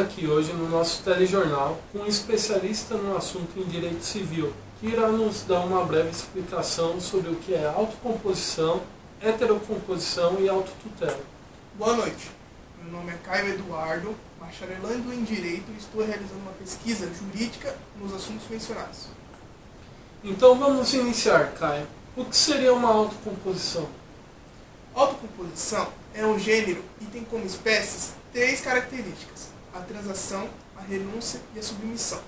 aqui hoje no nosso telejornal com um especialista no assunto em direito civil, que irá nos dar uma breve explicação sobre o que é autocomposição, heterocomposição e autotutela. Boa noite, meu nome é Caio Eduardo, bacharelando em Direito e estou realizando uma pesquisa jurídica nos assuntos mencionados. Então vamos iniciar, Caio. O que seria uma autocomposição? Autocomposição é um gênero e tem como espécies 3 características: a transação, a renúncia e a submissão.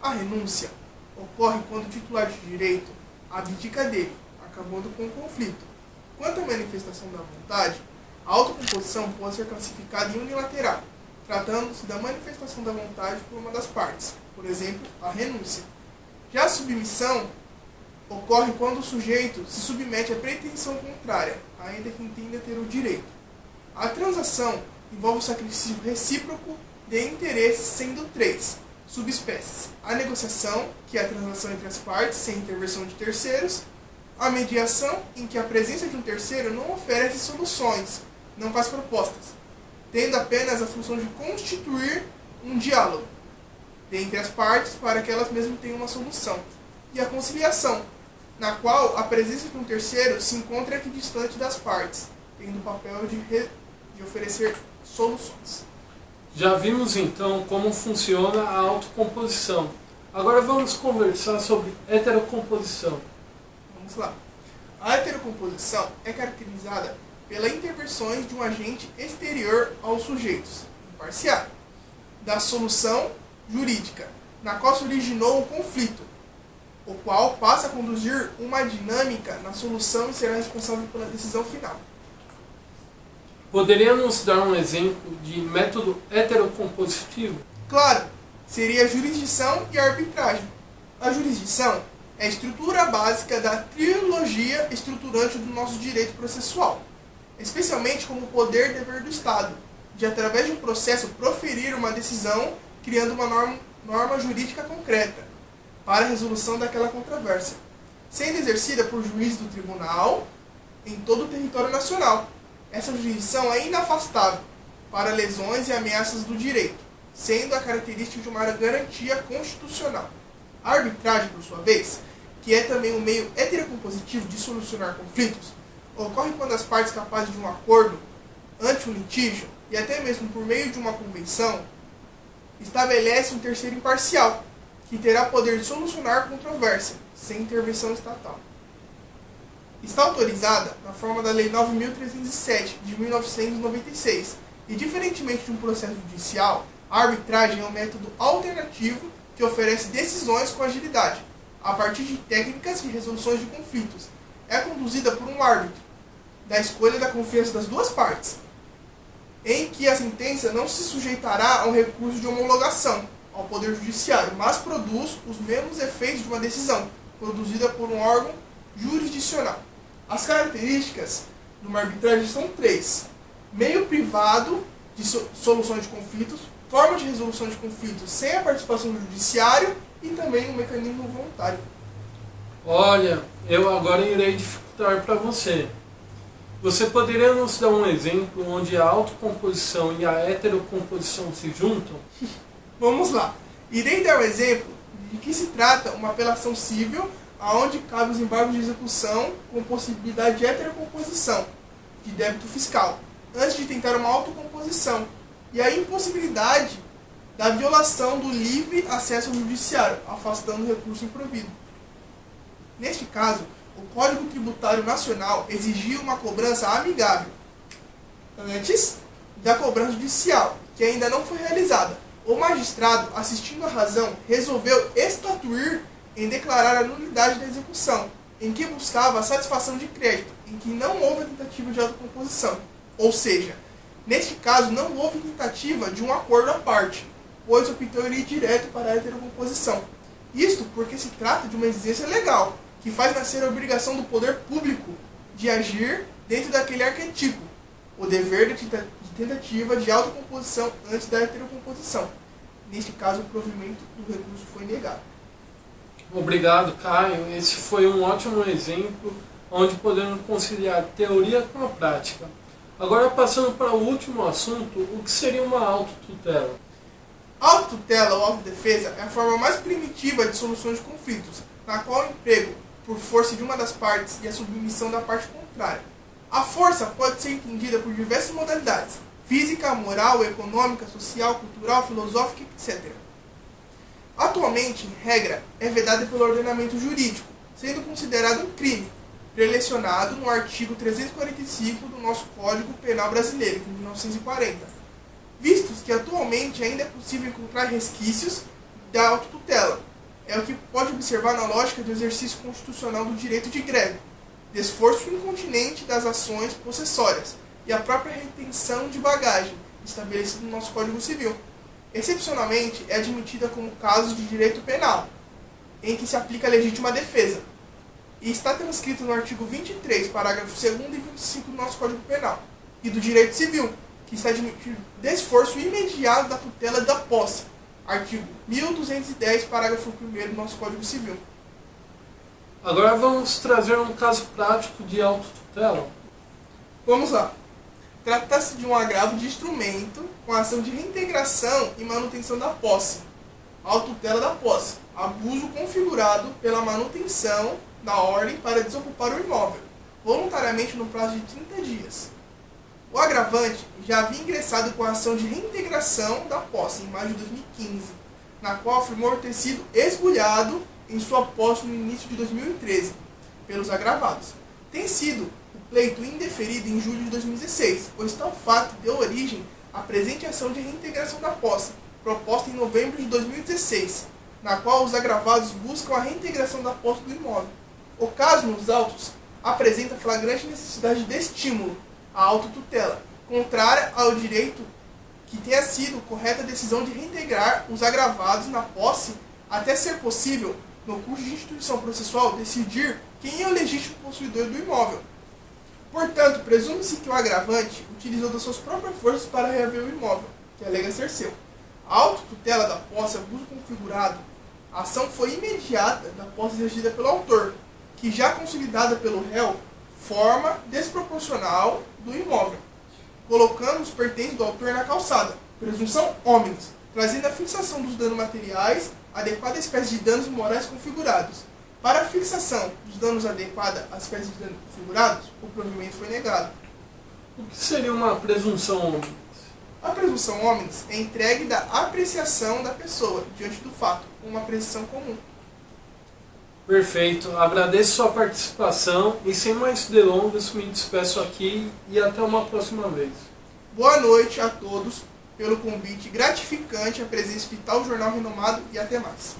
A renúncia ocorre quando o titular de direito abdica dele, acabando com o conflito. Quanto à manifestação da vontade, a autocomposição pode ser classificada em unilateral, tratando-se da manifestação da vontade por uma das partes, por exemplo, a renúncia. Já a submissão ocorre quando o sujeito se submete à pretensão contrária, ainda que entenda ter o direito. A transação envolve o sacrifício recíproco de interesses, sendo 3 subespécies: a negociação, que é a transação entre as partes sem intervenção de terceiros; a mediação, em que a presença de um terceiro não oferece soluções, não faz propostas, tendo apenas a função de constituir um diálogo entre as partes para que elas mesmas tenham uma solução; e a conciliação, na qual a presença de um terceiro se encontra equidistante das partes, tendo o papel de oferecer soluções. Já vimos então como funciona a autocomposição. Agora vamos conversar sobre heterocomposição. Vamos lá. A heterocomposição é caracterizada pelas intervenções de um agente exterior aos sujeitos, imparcial, da solução jurídica, na qual se originou o conflito, o qual passa a conduzir uma dinâmica na solução e será responsável pela decisão final. Poderia nos dar um exemplo de método heterocompositivo? Claro, seria a jurisdição e a arbitragem. A jurisdição é a estrutura básica da trilogia estruturante do nosso direito processual, especialmente como poder e dever do Estado, de através de um processo proferir uma decisão, criando uma norma jurídica concreta para a resolução daquela controvérsia, sendo exercida por juízes do tribunal em todo o território nacional. Essa jurisdição é inafastável para lesões e ameaças do direito, sendo a característica de uma garantia constitucional. A arbitragem, por sua vez, que é também um meio heterocompositivo de solucionar conflitos, ocorre quando as partes capazes de um acordo ante um litígio, e até mesmo por meio de uma convenção, estabelecem um terceiro imparcial, que terá poder de solucionar controvérsia, sem intervenção estatal. Está autorizada na forma da Lei 9.307, de 1996, e diferentemente de um processo judicial, a arbitragem é um método alternativo que oferece decisões com agilidade, a partir de técnicas de resoluções de conflitos. É conduzida por um árbitro, da escolha da confiança das duas partes, em que a sentença não se sujeitará a um recurso de homologação ao Poder Judiciário, mas produz os mesmos efeitos de uma decisão produzida por um órgão jurisdicional. As características de uma arbitragem são 3: meio privado de solução de conflitos, forma de resolução de conflitos sem a participação do judiciário e também um mecanismo voluntário. Olha, eu agora irei dificultar para você. Você poderia nos dar um exemplo onde a autocomposição e a heterocomposição se juntam? Vamos lá. Irei dar um exemplo de que se trata uma apelação civil, aonde cabe os embargos de execução com possibilidade de heterocomposição de débito fiscal, antes de tentar uma autocomposição, e a impossibilidade da violação do livre acesso ao judiciário, afastando o recurso improvido. Neste caso, o Código Tributário Nacional exigia uma cobrança amigável antes da cobrança judicial, que ainda não foi realizada. O magistrado, assistindo à razão, resolveu estatuir em declarar a nulidade da execução, em que buscava a satisfação de crédito, em que não houve a tentativa de autocomposição. Ou seja, neste caso não houve tentativa de um acordo à parte, pois optou ir direto para a heterocomposição. Isto porque se trata de uma exigência legal, que faz nascer a obrigação do poder público de agir dentro daquele arquetipo, o dever de tentativa de autocomposição antes da heterocomposição. Neste caso, o provimento do recurso foi negado. Obrigado, Caio. Esse foi um ótimo exemplo onde podemos conciliar teoria com a prática. Agora, passando para o último assunto, o que seria uma autotutela? A autotutela ou autodefesa é a forma mais primitiva de solução de conflitos, na qual o emprego por força de uma das partes e a submissão da parte contrária. A força pode ser entendida por diversas modalidades: física, moral, econômica, social, cultural, filosófica, etc. Atualmente, em regra, é vedada pelo ordenamento jurídico, sendo considerado um crime, prelecionado no artigo 345 do nosso Código Penal Brasileiro, de 1940, vistos que atualmente ainda é possível encontrar resquícios da autotutela. É o que pode observar na lógica do exercício constitucional do direito de greve, desforço incontinente das ações possessórias e a própria retenção de bagagem, estabelecido no nosso Código Civil. Excepcionalmente, é admitida como caso de direito penal, em que se aplica a legítima defesa, e está transcrito no artigo 23, parágrafo 2º e 25 do nosso Código Penal, e do direito civil, que está admitido desforço imediato da tutela da posse, artigo 1210, parágrafo 1º do nosso Código Civil. Agora vamos trazer um caso prático de autotutela. Vamos lá. Trata-se de um agravo de instrumento com ação de reintegração e manutenção da posse. Autotutela da posse. Abuso configurado pela manutenção da ordem para desocupar o imóvel, voluntariamente no prazo de 30 dias. O agravante já havia ingressado com a ação de reintegração da posse em maio de 2015, na qual afirmou ter sido esbulhado em sua posse no início de 2013, pelos agravados. Tem sido pleito indeferido em julho de 2016, pois tal fato deu origem à presente ação de reintegração da posse, proposta em novembro de 2016, na qual os agravados buscam a reintegração da posse do imóvel. O caso nos autos apresenta flagrante necessidade de estímulo à autotutela, contrária ao direito que tenha sido correta a decisão de reintegrar os agravados na posse, até ser possível, no curso de instituição processual, decidir quem é o legítimo possuidor do imóvel. Portanto, presume-se que o agravante utilizou das suas próprias forças para reaver o imóvel, que alega ser seu. A autotutela da posse, abuso configurado, a ação foi imediata da posse exercida pelo autor, que já consolidada pelo réu, forma desproporcional do imóvel, colocando os pertences do autor na calçada, presunção homines, trazendo a fixação dos danos materiais, adequada à espécie de danos morais configurados. Para a fixação dos danos adequada à espécie de danos configurados, o provimento foi negado. O que seria uma presunção homines? A presunção homines é entregue da apreciação da pessoa diante do fato, uma apreciação comum. Perfeito, agradeço sua participação e sem mais delongas me despeço aqui e até uma próxima vez. Boa noite a todos pelo convite gratificante à presença de tal jornal renomado e até mais.